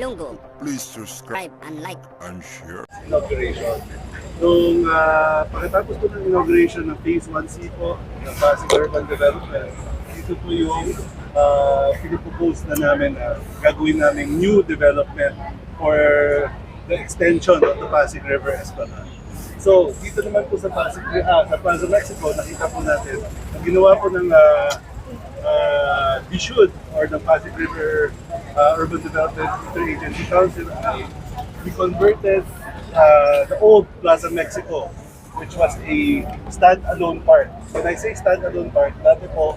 Ilonggo. Please subscribe And like. and share. Inauguration. Nung pagkatapos po ng inauguration ng Phase 1C po ng Pasig Urban Development, ito po yung pinipropose na namin na gagawin namin new development for the extension of the Pasig River Esplanade. So, dito naman po sa sa Plaza Mexico, nakita po natin ang ginawa po ng DSUD or the Pasig River Urban Development Interagency Council ay we converted the old Plaza Mexico, which was a stand-alone park. When I say stand-alone park, dati po,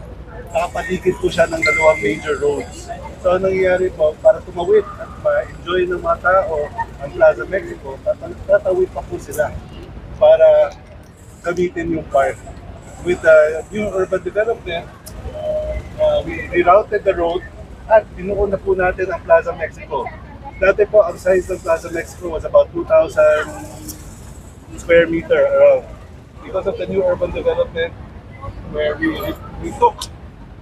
nakapaligid po siya ng dalawang major roads. So, ang nangyayari po, para tumawid at ma-enjoy ng mga tao ang Plaza Mexico, tatawid pa po sila para gamitin yung park. With the new urban development, we rerouted the road at binuo na po natin ang Plaza Mexico. Dati po, ang size ng Plaza Mexico was about 2,000 square meter around. Because of the new urban development, where we took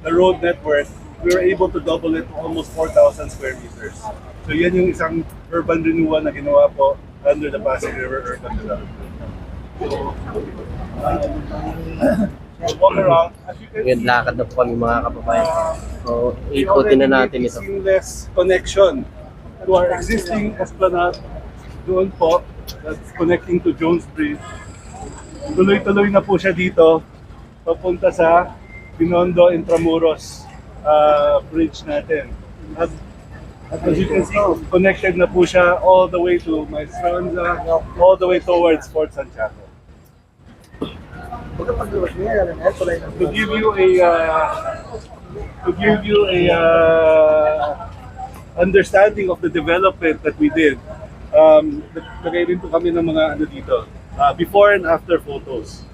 the road network, we were able to double it to almost 4,000 square meters. So yan yung isang urban renewal na ginawa po under the Pasig River Urban Development. So, walk around. As you can Ngayon, see, lakad na po kami mga kababayan. So, we ikutin na already natin made a ito. seamless connection to our existing esplanade doon po, that's connecting to Jones Bridge. Tuloy-tuloy na po siya dito, papunta sa Binondo Intramuros bridge natin. At as you can see, connected na po siya all the way to Maestranza, all the way towards Fort Santiago. To give you a understanding of the development that we did, lagay rin po kami ng mga ano dito, before and after photos.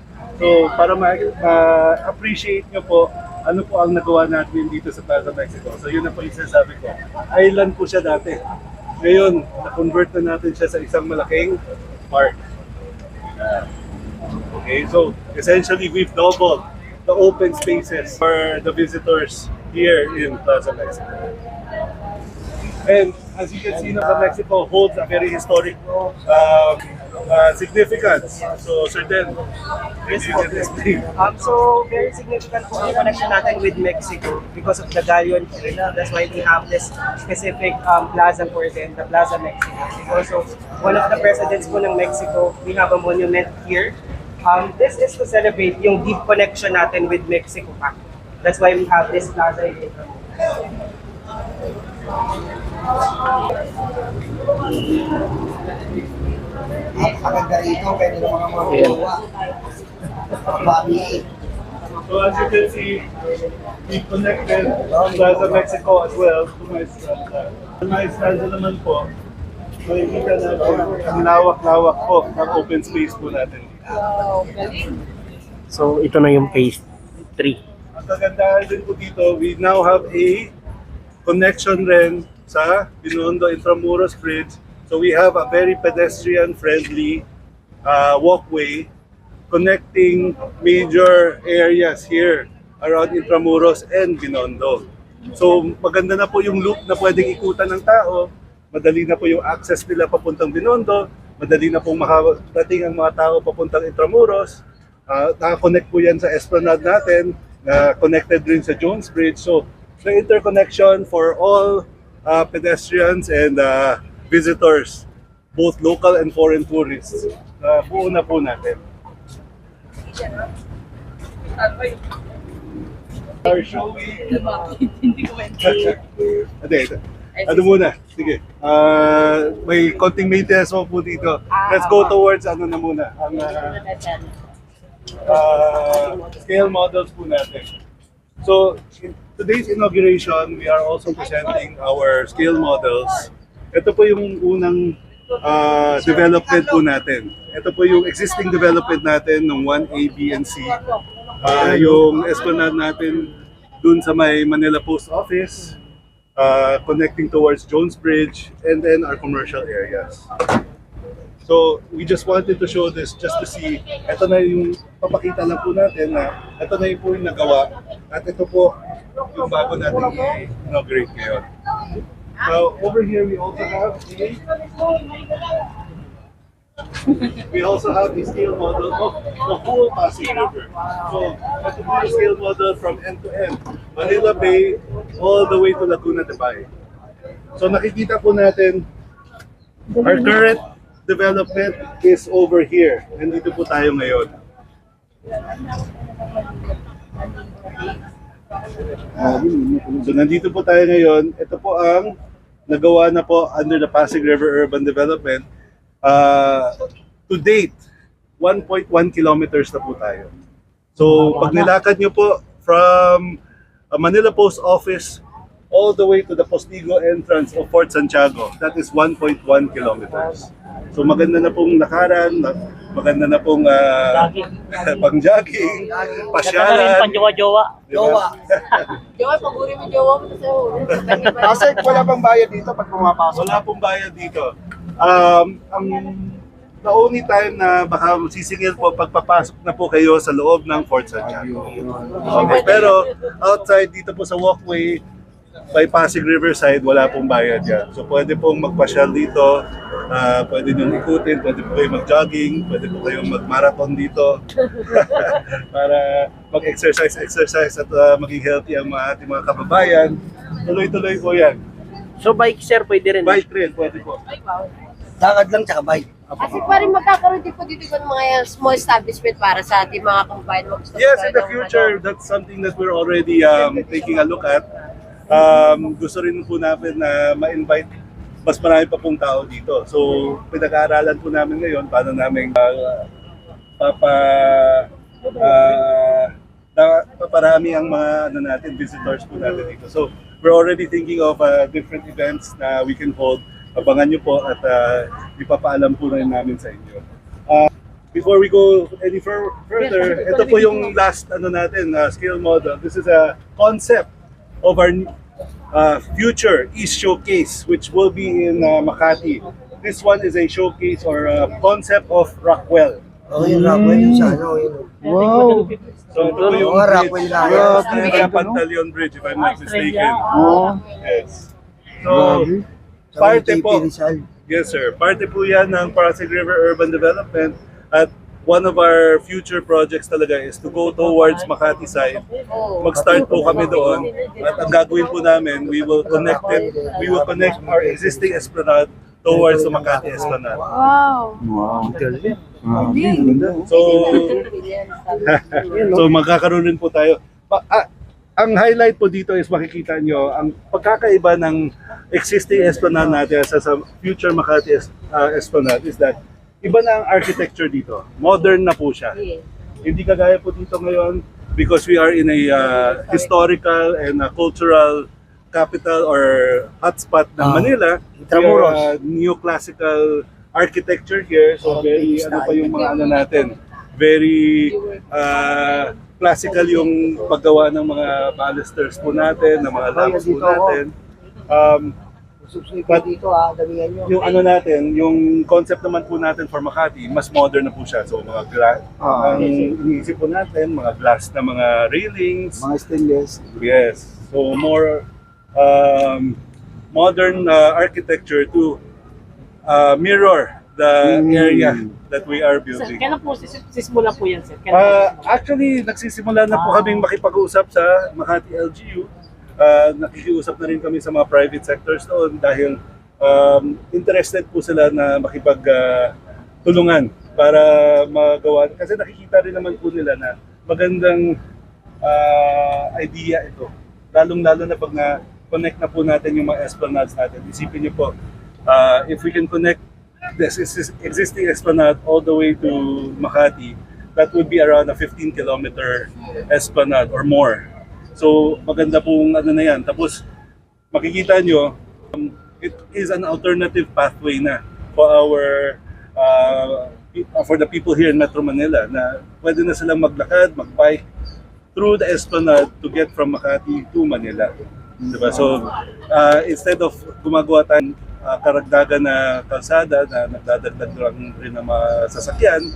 So para ma-appreciate nyo po ano po ang nagawa natin dito sa Plaza Mexico. So yun na po yung sinasabi ko. Island po siya dati. Ngayon, na-convert na natin siya sa isang malaking park. Okay, so essentially we've doubled the open spaces for the visitors here in Plaza Mexico. And as you can see, Plaza Mexico holds a very historic significance. So, Sir Den, maybe you can explain. So, very significant po ang connection natin with Mexico because of the galleon trade. That's why we have this specific plaza for them, the Plaza Mexico. Also, one of the presidents po ng Mexico, we have a monument here. This is to celebrate yung deep connection natin with Mexico. That's why we have this plaza here. Napakaganda rito, pwede na mga magawa. Bami. So as you can see, we connected Plaza Mexico as well to Maestranza. Maestranza naman po, makikita natin ang lawak-lawak po ng open space po natin. So, ito na yung phase 3. Ang kagandahan din po dito, we now have a connection rin sa Binondo Intramuros Bridge. So we have a very pedestrian-friendly walkway connecting major areas here around Intramuros and Binondo. So maganda na po yung loop na pwedeng ikutan ng tao, madali na po yung access nila papuntang Binondo, madali na pong makarating ang mga tao papuntang Intramuros. Naka-connect po yan sa esplanade natin, connected rin sa Jones Bridge. So the interconnection for all pedestrians and visitors, both local and foreign tourists, buo na po natin. Are showing... Hindi ko Ano muna? Sige. May konting maintenance po dito. Let's go towards ano na muna. Ang scale models po natin. So, in today's inauguration, we are also presenting our scale models. Ito po yung unang development po natin. Ito po yung existing development natin ng 1A, B, and C. Yung esplanade natin dun sa may Manila Post Office, connecting towards Jones Bridge, and then our commercial areas. So we just wanted to show this just to see, ito na yung papakita lang po natin na ito na yung po yung nagawa at ito po yung bago natin i-inaugurate ngayon. Over here we also have a scale model of the whole Pasig River. So, ito po yung scale model from end to end. Manila Bay all the way to Laguna de Bay. So, nakikita po natin, our current development is over here. Nandito po tayo ngayon. So, nandito po tayo ngayon. Ito po ang nagawa na po under the Pasig River Urban Development. To date, 1.1 kilometers na po tayo. So, pag nilakad nyo po from Manila Post Office all the way to the Postigo entrance of Fort Santiago, that is 1.1 kilometers. So, maganda na pong lakaran, maganda na pong pang-jogging, pasyalan. Panjowa-jowa. Diba? Jowa, paguri mo jowa mo sa Kasi wala bang bayad dito pag pumapasok? Wala pong bayad dito. The only time na baka sisingil po pagpapasok na po kayo sa loob ng Fort Santiago. Okay, pero outside dito po sa walkway by Pasig Riverside, wala pong bayad yan. So pwede pong magpasyal dito, pwede nyo ikutin, pwede po kayo mag-jogging, pwede po kayong mag-marathon dito para mag-exercise at maging healthy ang ating mga kababayan. Tuloy-tuloy po yan. So bike sir, pwede rin. Bike trail, pwede po. Lakad lang tsaka bike. Kasi pa rin magkakaroon din po dito ng mga small establishment para sa ating mga kababayan na gusto Yes, in the ng future, that's something that we're already taking a look at. Gusto rin po namin na ma-invite mas marami pa pong tao dito. So, pinag-aaralan po namin ngayon paano namin paparami ang mga visitors po natin dito. So, we're already thinking of different events na we can hold. Abangan nyo po at ipapaalam po rin namin sa inyo. Before we go any further, ito po yung last scale model. This is a concept of our future East Showcase, which will be in Makati. This one is a showcase or a concept of Rockwell. Oh, yun Rockwell yun sa ano yun. Wow. So ito po yung Rockwell na yan. Pantaleon Bridge, if I'm not mistaken. Oh. Yes. So, parte po. Rizal. Yes, sir. Parte po yan ng Pasig River Urban Development at one of our future projects talaga is to go towards Makati side. Mag-start po kami doon at ang gagawin po namin, we will connect our existing esplanade towards the Makati Esplanade. Wow. So magkakaroon rin po tayo. Ang highlight po dito is makikita nyo ang pagkakaiba ng existing esplanade natin sa future Makati Esplanade is that iba na ang architecture dito. Modern na po siya. Hindi kagaya po dito ngayon because we are in a historical and cultural capital or hotspot ng Manila. Neoclassical architecture here. So very pa yung mga natin. Very classical yung paggawa ng mga balusters po natin, ng mga lamps po natin. But dito damihan nyo. Yung natin, yung concept naman po natin for Makati, mas modern na po siya. So mga ang iniisip po natin, mga glass na mga railings. Mga stainless. Yes. So more modern architecture to mirror the area that we are building. Kailan po sisimula po yan sir? Actually, nagsisimula na po kaming makipag-usap sa Makati LGU. Nakikiusap na rin kami sa mga private sectors doon dahil interested po sila na makipag-tulungan para magawa. Kasi nakikita rin naman po nila na magandang idea ito. Lalong-lalo na pag na-connect na po natin yung mga esplanades natin. Isipin niyo po, if we can connect this existing esplanade all the way to Makati, that would be around a 15-kilometer esplanade or more. So maganda pong na yan. Tapos makikita nyo, it is an alternative pathway na for for the people here in Metro Manila na pwede na silang maglakad, magbike through the esplanade to get from Makati to Manila. Diba? So instead of gumagawa tayong karagdagan na kalsada na nagdadagdag lang rin ng mga sasakyan,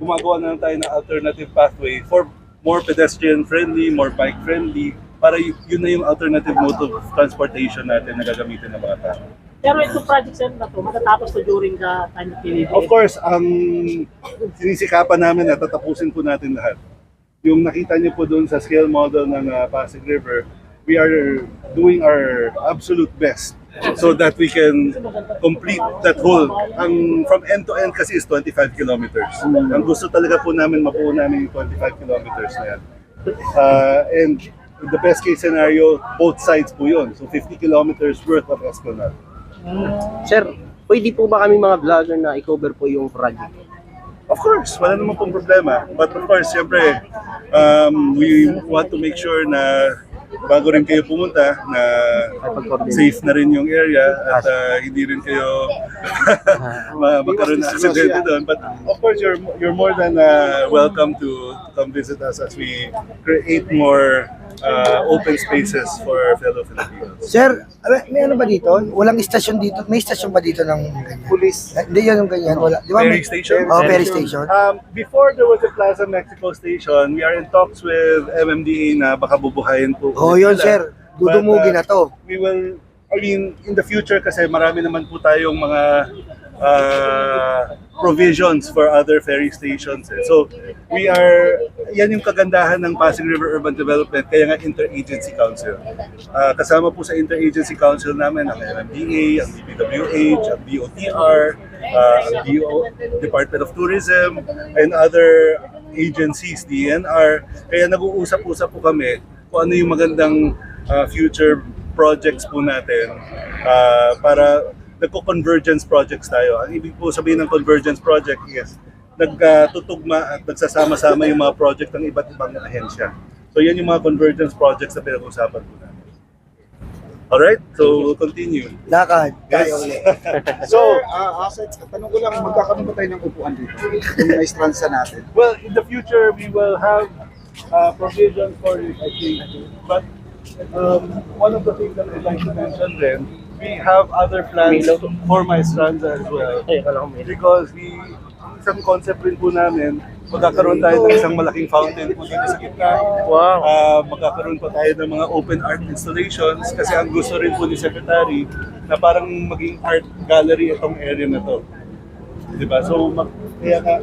gumagawa na lang tayo ng alternative pathway for more pedestrian friendly, more bike friendly, para yun na yung alternative mode of transportation natin na gagamitin ng mga tao. Pero itong project sir na to, matatapos to during the time of PBBM. Of course, ang sinisikapan namin na tatapusin po natin lahat. Yung nakita niyo po doon sa scale model ng Pasig River, we are doing our absolute best so that we can complete that whole. From end to end kasi is 25 kilometers. Ang gusto talaga po namin, mabuo namin yung 25 kilometers na yan. And the best case scenario, both sides po yun. So 50 kilometers worth of Esplanade. Sir, pwede po ba kami mga vlogger na i-cover po yung project? Of course, wala naman pong problema. But of course, siyempre, we want to make sure na bago rin kayo pumunta na safe na rin yung area at hindi rin kayo magkaroon ng aksidente doon. But of course, you're more than welcome to come visit us as we create more open spaces for fellow Filipinos. Sir, may ano ba dito? Walang istasyon dito? May istasyon ba dito ng ganyan? Police. Hindi yun yung ganyan. Wala. Di ba? Ferry station? Oh, ferry station. Before there was a Plaza Mexico station, we are in talks with MMDA na baka bubuhayin po. Oh, yun sir. Dudumugin na to. We will, I mean, in the future kasi marami naman po tayong mga provisions for other ferry stations. So, we are, yan yung kagandahan ng Pasig River Urban Development, kaya nga Interagency Council. Kasama po sa Interagency Council namin ang MMDA, ang DPWH, ang DOTR, ang Department of Tourism, and other agencies, DNR. Kaya nag-uusap-usap po kami kung ano yung magandang future projects po natin para nagko-convergence projects tayo. Ang ibig po sabihin ng convergence project is nagtutugma at nagsasama-sama yung mga project ng iba't ibang ahensya. So yan yung mga convergence projects na pinag-usapan po natin. Alright, so we'll continue. Lakad. Yes. So, assets, tanong ko lang, magkakaroon ba tayo ng upuan dito? Yung may strands natin. Well, in the future, we will have provisions for it, I think. But one of the things that I'd like to mention then, we have other plans for my strands as well. Because isang concept rin po namin, magkakaroon tayo ng isang malaking fountain po dito sa gitna. Wow. Magkakaroon pa tayo ng mga open art installations kasi ang gusto rin po ni Secretary na parang maging art gallery itong area na to. Diba? So, kaya nga,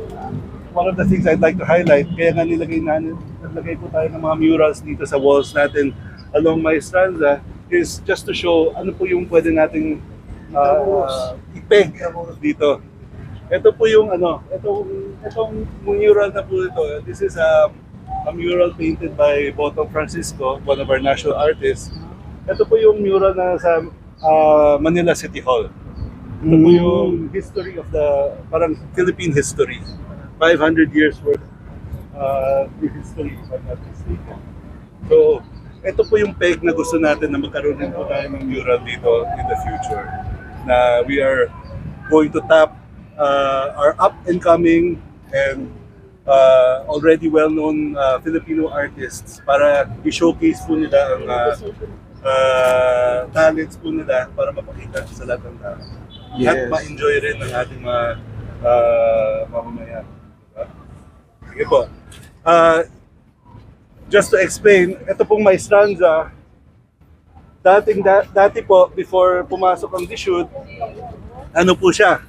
one of the things I'd like to highlight, kaya nga nilagay po tayo ng mga murals dito sa walls natin along Maestranza is just to show ano po yung pwede nating ipeg dito. Ito po yung itong mural na po ito. This is a mural painted by Botong Francisco, one of our national artists. Ito po yung mural na sa Manila City Hall. Ito po yung history of parang Philippine history. 500 years worth history, if I'm not mistaken. So, ito po yung peg na gusto natin na magkaroon din po tayo ng mural dito in the future. Na we are going to tap our up-and-coming and already well-known Filipino artists para i-showcase po nila ang talents po nila para mapakita sa lahat ng tao. At ma-enjoy rin ng ating mga mamamayan. Diba? Sige po. Just to explain, ito pong Maestranza, dati po, before pumasok ang DSUD, ano po siya?